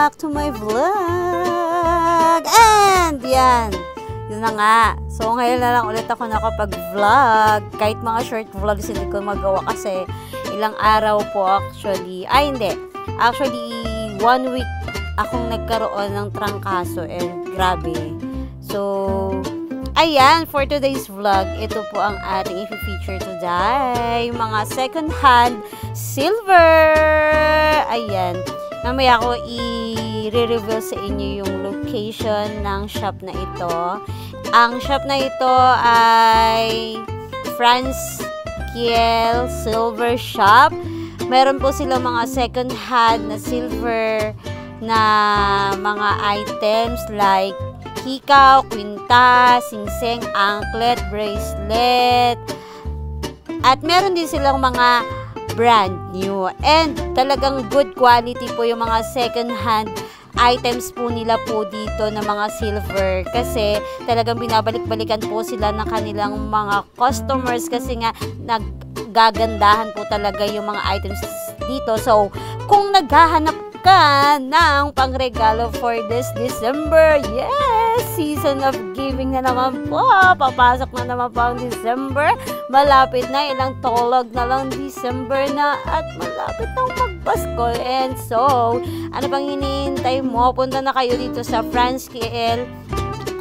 back to my vlog! And yan, yun na nga. So ngayon na lang ulit ako nakapag-vlog. Kahit mga short vlogs hindi ko magawa kasi ilang araw po actually. Ay hindi, actually 1 week akong nagkaroon ng trangkaso and grabe. So ayan, for today's vlog, ito po ang ating i-feature today. Mga second hand silver. Ayan. Mamaya ako i-reveal sa inyo yung location ng shop na ito. Ang shop na ito ay Franz Kiel Silver Shop. Meron po sila mga second hand na silver na mga items like hikaw, kwintas, singseng, anklet, bracelet. At meron din silang mga brand new. And talagang good quality po yung mga second hand items po nila po dito na mga silver. Kasi talagang binabalik-balikan po sila ng kanilang mga customers kasi nga naggagandahan po talaga yung mga items dito. So, kung naghahanap ka ng pangregalo for this December, yes! Season of giving na naman po. Papasok na naman po ang December. Malapit na, ilang tolog na lang December na at malapit na magpasko. And so, ano pang hinihintay mo? Punta na kayo dito sa Franz Kiel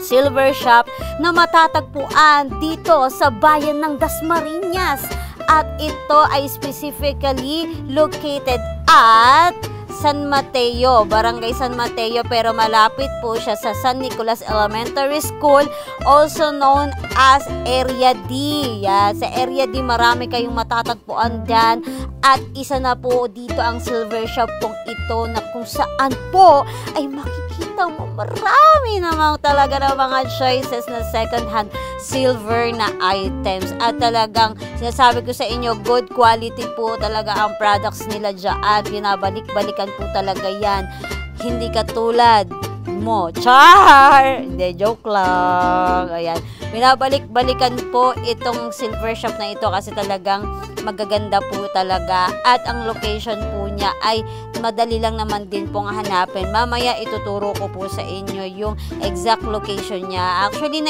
Silver Shop na matatagpuan dito sa bayan ng Dasmariñas. At ito ay specifically located at San Mateo, Barangay San Mateo, pero malapit po siya sa San Nicolas Elementary School, also known as Area D. Yan, sa Area D marami kayong matatagpuan dyan. At isa na po dito ang silver shop pong ito na kung saan po ay makikita mo marami namang talaga ng mga choices na second hand silver na items. At talagang sinasabi ko sa inyo, good quality po talaga ang products nila dyan. Binabalik-balikan po talaga yan. Hindi katulad mo. Char! Hindi, joke lang. Ayan. Binabalik-balikan po itong silver shop na ito kasi talagang magaganda po talaga. At ang location po niya ay madali lang naman din pong hanapin. Mamaya ituturo ko po sa inyo yung exact location niya. Actually,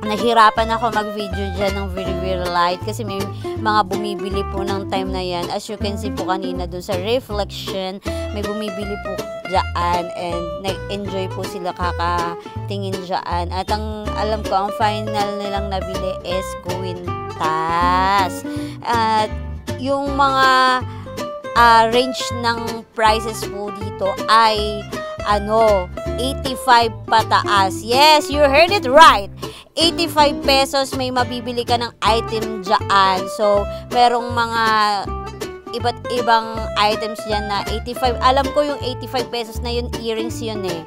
nahirapan ako mag-video dyan ng very light kasi may mga bumibili po ng time na yan. As you can see po kanina dun sa reflection, may bumibili po dyan and nag-enjoy po sila kakatingin dyan. At ang alam ko, ang final nilang nabili is kwintas. At yung mga range ng prices po dito ay 85 pataas. Yes, you heard it right. 85 pesos may mabibili ka ng item dyan. So, merong mga iba't ibang items dyan na 85. Alam ko yung 85 pesos na yun, earrings yun eh.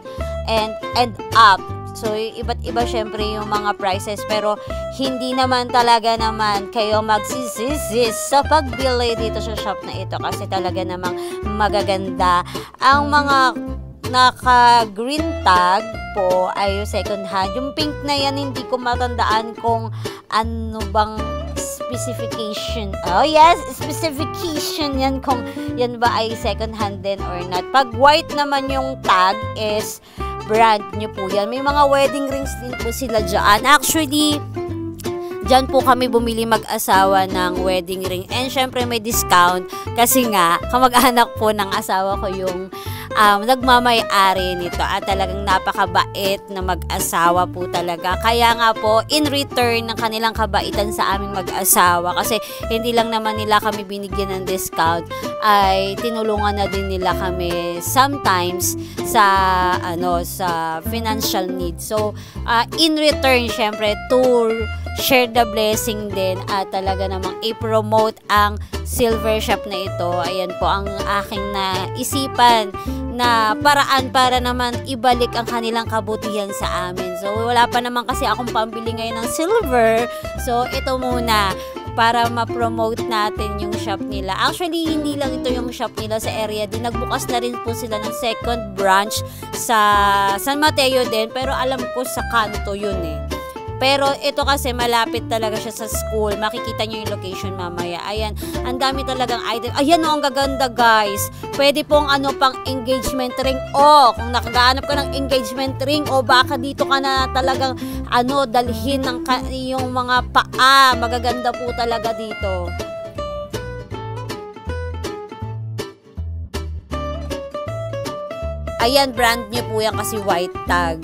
And up. So, iba't iba syempre yung mga prices. Pero, hindi naman talaga naman kayo magsisisis sa pagbili dito sa shop na ito. Kasi talaga namang magaganda. Ang mga naka-green tag po ay second hand. Yung pink na yan, hindi ko matandaan kung ano bang specification. Oh yes, specification yan kung yan ba ay second hand din or not. Pag white naman yung tag is brand nyo po yan. May mga wedding rings din po sila dyan. Actually, dyan po kami bumili mag-asawa ng wedding ring. And syempre may discount kasi nga, kamag-anak po ng asawa ko yung nagmamay-ari nito at talagang napakabait na mag-asawa po talaga. Kaya nga po, in return ng kanilang kabaitan sa aming mag-asawa, kasi hindi lang naman nila kami binigyan ng discount, ay tinulungan na din nila kami sometimes sa sa financial need. So, in return, syempre, to share the blessing din at talaga namang i-promote ang silver shop na ito. Ayan po ang aking naisipan na paraan para naman ibalik ang kanilang kabutihan sa amin. So, wala pa naman kasi akong pambili ngayon ng silver. So, ito muna para ma-promote natin yung shop nila. Actually, hindi lang ito yung shop nila sa area din. Nagbukas na rin po sila ng second branch sa San Mateo din. Pero alam ko sa kanto yun eh. Pero ito kasi malapit talaga siya sa school. Makikita nyo yung location mamaya. Ayan, ang dami talagang item. Ayan o, ang gaganda guys. Pwede pong pang engagement ring. Kung nakagaanap ka ng engagement ring, baka dito ka na talagang dalhin ng yung mga paa. Magaganda po talaga dito. Ayan, brand new po yan kasi white tag.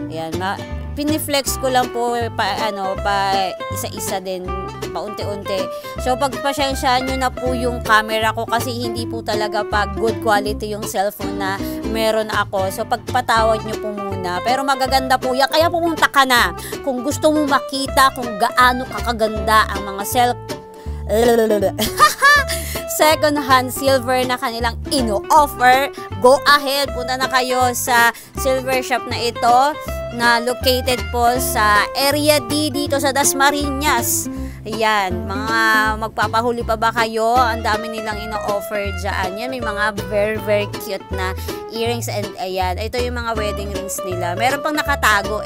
Ayan, piniflex ko lang po pa isa-isa din, paunti-unti. So pagpasyensyahan nyo na po yung camera ko kasi hindi po talaga good quality yung cellphone na meron ako. So pagpatawad nyo po muna. Pero magaganda po yan. Kaya pumunta ka na kung gusto mo makita kung gaano kakaganda ang mga second-hand silver na kanilang ino-offer. Go ahead, punta na kayo sa silver shop na ito na located po sa Area D dito sa Dasmariñas. Ayan, mga magpapahuli pa ba kayo? Ang dami nilang ino-offer dyan. Yan, may mga very very cute na earrings and ayan, ito yung mga wedding rings nila. Meron pang nakatago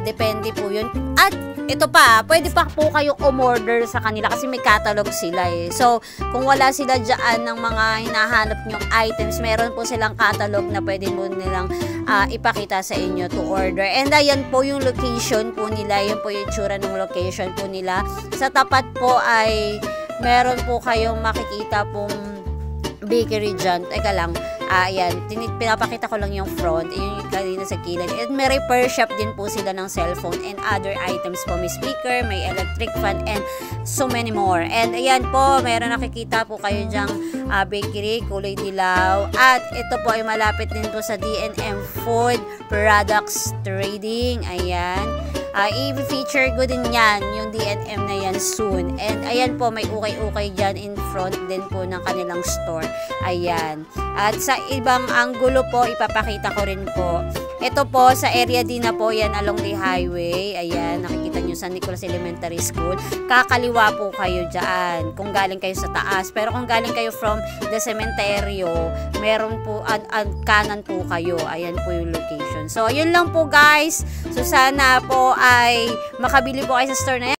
depende po yun. At ito pa, pwede pa po kayong umorder sa kanila kasi may catalog sila So, kung wala sila dyan ng mga hinahanap nyong items, meron po silang catalog na pwede mo nilang ipakita sa inyo to order. And ayan po yung location po nila. Yun po yung tsura ng location po nila. Sa tapat po ay meron po kayong makikita pong bakery dyan. Teka lang. Ayan, pinapakita ko lang yung front, yung kanina sa kilid. And may repair shop din po sila ng cellphone and other items po. May speaker, may electric fan, and so many more. And ayan po, meron nakikita po kayo dyang bakery, kulay dilaw. At ito po ay malapit din po sa D&M Food Products Trading. Ayan. I-feature ko din yan, yung D&M na yan soon. And ayan po, may ukay-ukay dyan in front din po ng kanilang store. Ayan. At sa ibang anggulo po, ipapakita ko rin po. Ito po, sa area din na po yan along the highway. Ayan, nakikita nyo San Nicolas Elementary School. Kakaliwa po kayo dyan kung galing kayo sa taas. Pero kung galing kayo from the cementerio, meron po, kanan po kayo. Ayan po yung location. So, yun lang po guys. So, sana po ay makabili po kayo sa store na yan.